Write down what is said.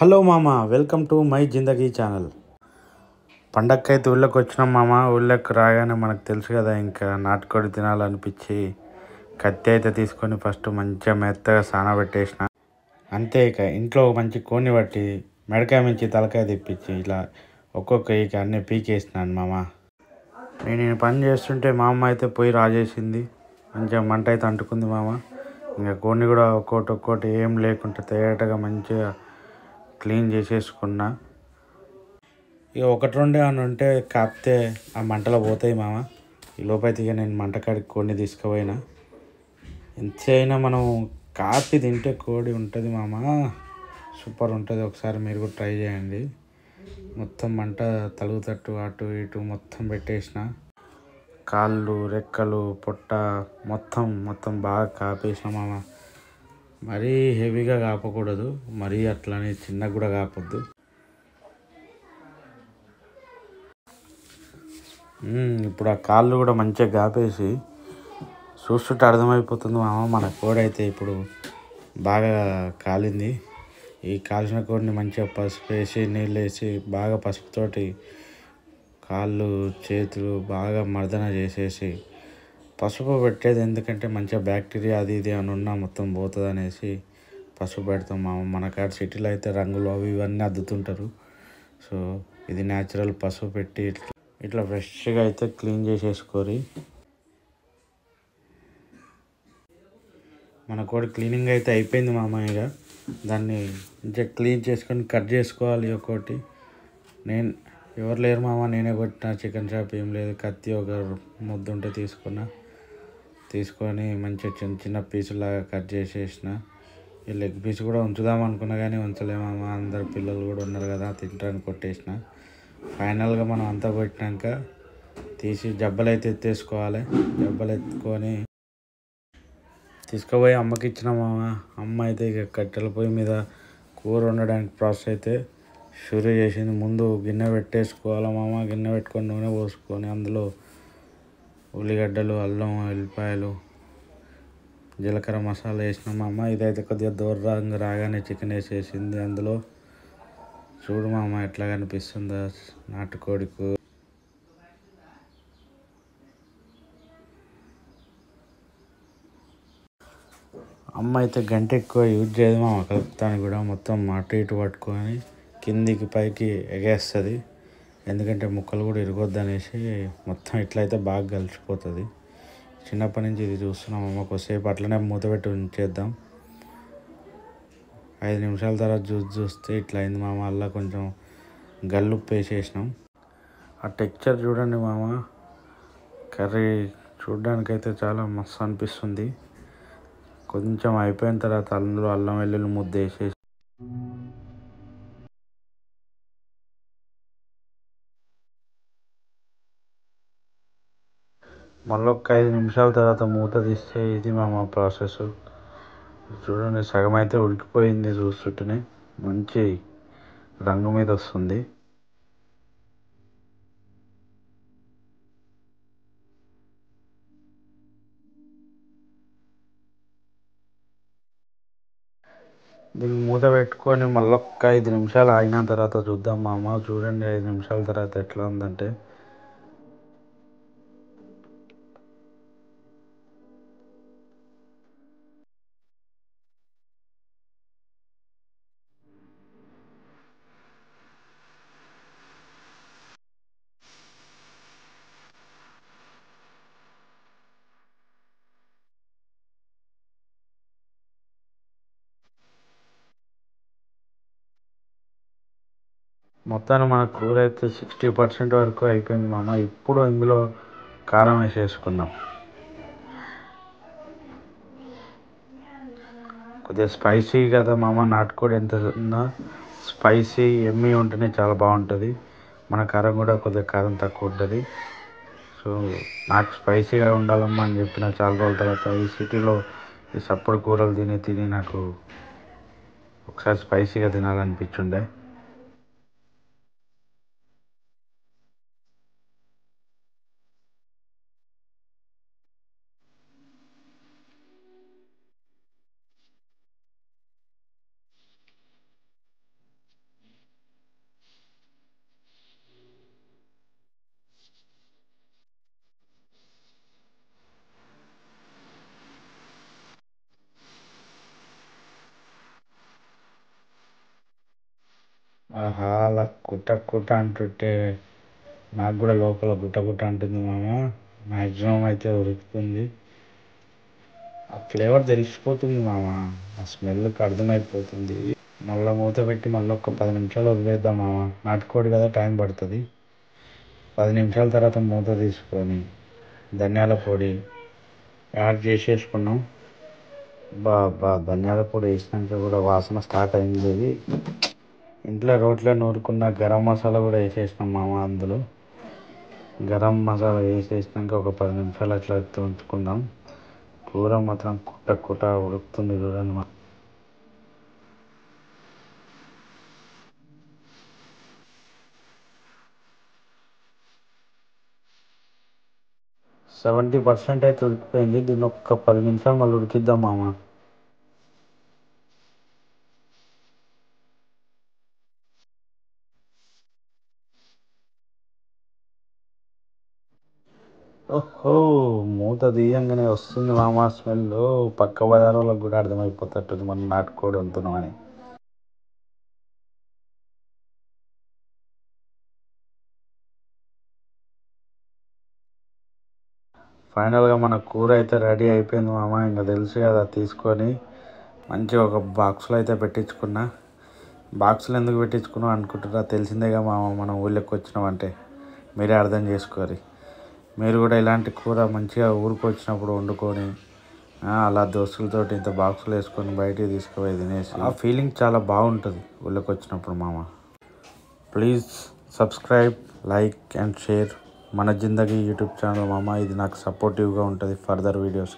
Hello మామ, welcome to my Zindagi channel. పండక్కైతే ఊళ్ళోకి వచ్చినాం మామ. ఊళ్ళోకి రాగానే మనకు తెలుసు కదా, ఇంకా నాటుకోడి తినాలనిపించి కత్తి అయితే తీసుకొని ఫస్ట్ మంచిగా మెత్తగా సానబెట్టేసిన. అంతే, ఇక ఇంట్లో మంచి కోడిని పట్టి మెడకాయ మించి తలకాయ తెప్పించి ఇట్లా ఒక్కొక్క ఇక అన్నీ పీకేసినాను మామ. నేను పని చేస్తుంటే మా అమ్మ అయితే పొయ్యి రాజేసింది. మంచిగా మంట అయితే అంటుకుంది మామ. ఇంకా కోడిని కూడా ఒక్కోటి ఏం లేకుండా తేటగా మంచిగా క్లీన్ చేసేసుకున్నా. ఇక ఒకటి రెండే అని ఉంటే కాపితే ఆ మంటలో పోతాయి మామ. ఈ లోపైతే ఇక నేను మంటకాడికి కోడిని తీసుకుపోయినా. ఎంత అయినా మనం కాపి తింటే కోడి ఉంటుంది మామ, సూపర్ ఉంటుంది. ఒకసారి మీరు కూడా ట్రై చేయండి. మొత్తం మంట తలుగుతట్టు అటు ఇటు మొత్తం పెట్టేసిన. కాళ్ళు, రెక్కలు, పొట్ట మొత్తం బాగా కాపేసిన మామ. మరీ హెవీగా కాపకూడదు, మరీ అట్లని చిన్నగా కూడా కాపొద్దు. ఇప్పుడు ఆ కాళ్ళు కూడా మంచిగా కాపేసి చూస్తుంటే అర్థమైపోతుంది మామ, మన కోడి అయితే ఇప్పుడు బాగా కాలింది. ఈ కాల్చిన కోడిని మంచిగా పసుపు వేసి నీళ్ళు వేసి బాగా పసుపుతోటి కాళ్ళు చేతులు బాగా మర్దన చేసేసి, పసుపు పెట్టేది ఎందుకంటే మంచిగా బ్యాక్టీరియా అది ఇది అని ఉన్నా మొత్తం పోతుంది అనేసి పసుపు పెడతాం మామ. మన కాడ సిటీలో అయితే రంగులు అవి ఇవన్నీ అద్దుతుంటారు. సో ఇది న్యాచురల్ పసుపు పెట్టి ఇట్లా ఫ్రెష్గా అయితే క్లీన్ చేసేసుకోరి. మన కోడి క్లీనింగ్ అయితే అయిపోయింది మామ. ఇక దాన్ని మంచిగా క్లీన్ చేసుకొని కట్ చేసుకోవాలి ఒక్కోటి. ఎవరు లేరు మామ, నేనే కొట్టిన. చికెన్ షాప్ ఏం లేదు, కత్తి ఒక ముద్దు ఉంటే తీసుకొని మంచిగా చిన్న చిన్న పీసులాగా కట్ చేసేసిన. ఈ లెగ్ పీస్ కూడా ఉంచుదాం అనుకున్నా కానీ ఉంచలేమమ్మా, అందరు పిల్లలు కూడా ఉన్నారు కదా తింటారని కొట్టేసిన. ఫైనల్గా మనం అంతా కొట్టినాక తీసి జబ్బలు అయితే ఎత్తేసుకోవాలి. జబ్బలు ఎత్తుకొని తీసుకుపోయి అమ్మకి ఇచ్చిన మామ. అమ్మ అయితే ఇక కట్టెల పొయ్యి మీద కూర వండడానికి ప్రాసెస్ అయితే షురూ చేసింది. ముందు గిన్నె పెట్టేసుకోవాలి మామ. గిన్నె పెట్టుకొని నూనె పోసుకొని అందులో ఉల్లిగడ్డలు, అల్లం, ఎల్లిపాయలు, జీలకర్ర, మసాలా వేసినాం మామ. ఇదైతే కొద్దిగా దూరంగా రాగానే చికెన్ వేసేసింది అందులో. చూడు మామ ఎట్లా కనిపిస్తుందో నాటుకోడికు. అమ్మ అయితే గంట ఎక్కువ యూజ్ చేయదు మామ, కలుపుతానికి కూడా మొత్తం అటు ఇటు పట్టుకొని కిందికి పైకి ఎగేస్తుంది. ఎందుకంటే ముక్కలు కూడా ఇరగొద్దు అనేసి మొత్తం ఇట్లయితే బాగా కలిసిపోతుంది. చిన్నప్పటి నుంచి ఇది చూస్తున్నాం అమ్మ. కొద్దిసేపు అట్లనే మూత పెట్టి ఉంచేద్దాం. 5 నిమిషాల తర్వాత చూస్తే ఇట్లా అయింది మామ. అలా కొంచెం గల్లుప్పు వేసేసినాం. ఆ టెక్చర్ చూడండి మామ, కర్రీ చూడ్డానికైతే చాలా మస్తు అనిపిస్తుంది. కొంచెం అయిపోయిన తర్వాత అందులో అల్లం వెల్లుల్లి ముద్ద వేసేసి మళ్ళీ ఒక 5 నిమిషాల తర్వాత మూత తీస్తే ఇది మామ ప్రాసెస్. చూడండి సగం అయితే ఉడికిపోయింది. చూస్తుంటేనే మంచి రంగు మీద వస్తుంది. దీన్ని మూత పెట్టుకొని మళ్ళీ ఒక్క 5 నిమిషాలు ఆగిన తర్వాత చూద్దాం మామ. చూడండి 5 నిమిషాల తర్వాత ఎట్లా ఉందంటే మొత్తాన్ని మన కూర అయితే 60% వరకు అయిపోయింది మామ. ఇప్పుడు ఇందులో కారం వేసేసుకుందాం. కొద్దిగా స్పైసీ కదా మామ, నాటుకోడి ఎంత ఉన్నా స్పైసీ ఎమ్మి ఉంటేనే చాలా బాగుంటుంది. మన కారం కూడా కొద్దిగా కారం తక్కువ ఉంటుంది. సో నాకు స్పైసీగా ఉండాలమ్మా అని చెప్పిన చాలా రోజుల తర్వాత. ఈ సిటీలో ఈ సప్పుడు కూరలు తిని నాకు ఒకసారి స్పైసీగా తినాలనిపించుండే. ఆహా అలా కుట్ట కుట్ట అంటుంటే నాకు కూడా లోపల గుట్ట గుట్ట అంటుంది మామ. మ్యాక్సిమం అయితే ఉడుకుతుంది. ఆ ఫ్లేవర్ తెలిసిపోతుంది మామ. ఆ స్మెల్కి అర్థమైపోతుంది. మళ్ళీ మూత పెట్టి మళ్ళీ ఒక 10 నిమిషాలు వదిలేద్దాం మామ. నాటుకోడి కదా, టైం పడుతుంది. 10 నిమిషాల తర్వాత మూత తీసుకొని ధనియాల పొడి యాడ్ చేసేసుకున్నాం. ధనియాల పొడి వేసినాక కూడా వాసన స్టార్ట్ అయింది. అది ఇంట్లో రోట్లో నూరుకున్న గరం మసాలా కూడా వేసేసినాం మామ. అందులో గరం మసాలా వేసేసినాక ఒక 10 నిమిషాలు అట్లా ఉంచుకుందాం. కూర మాత్రం కుట్ట కుట్ట ఉడుకుతుంది చూడండి మా. 70% అయితే ఉడికిపోయింది. దీన్ని ఒక్క 10 నిమిషాలు మళ్ళీ ఉడికిద్దాం మామ. ఓహో, మూత తీయంగానే వస్తుంది మామ స్మెల్. పక్క బజారులకు కూడా అర్థమైపోతట్టుంది మనం నాటుకోడి వండుతున్నామని. ఫైనల్గా మన కూర అయితే రెడీ అయిపోయింది మామ. ఇంకా తెలుసు కదా, తీసుకొని మంచిగా ఒక బాక్స్లో అయితే పెట్టించుకున్నా. బాక్స్లో ఎందుకు పెట్టించుకున్నాం అనుకుంటున్నా, తెలిసిందేగా మామ మనం ఊళ్ళోకి వచ్చినామంటే. మీరే అర్థం చేసుకోరు. మీరు కూడా ఇలాంటి కూర మంచిగా ఊరికి వచ్చినప్పుడు వండుకొని అలా దోస్తులతోటి ఇంత బాక్సులు వేసుకొని బయటికి తీసుకుపోయి తినేసి ఆ ఫీలింగ్ చాలా బాగుంటుంది ఊళ్ళోకి వచ్చినప్పుడు మామ. Please subscribe, like and share మన జిందగీ యూట్యూబ్ ఛానల్ మామ. ఇది నాకు సపోర్టివ్గా ఉంటుంది ఫర్దర్ వీడియోస్.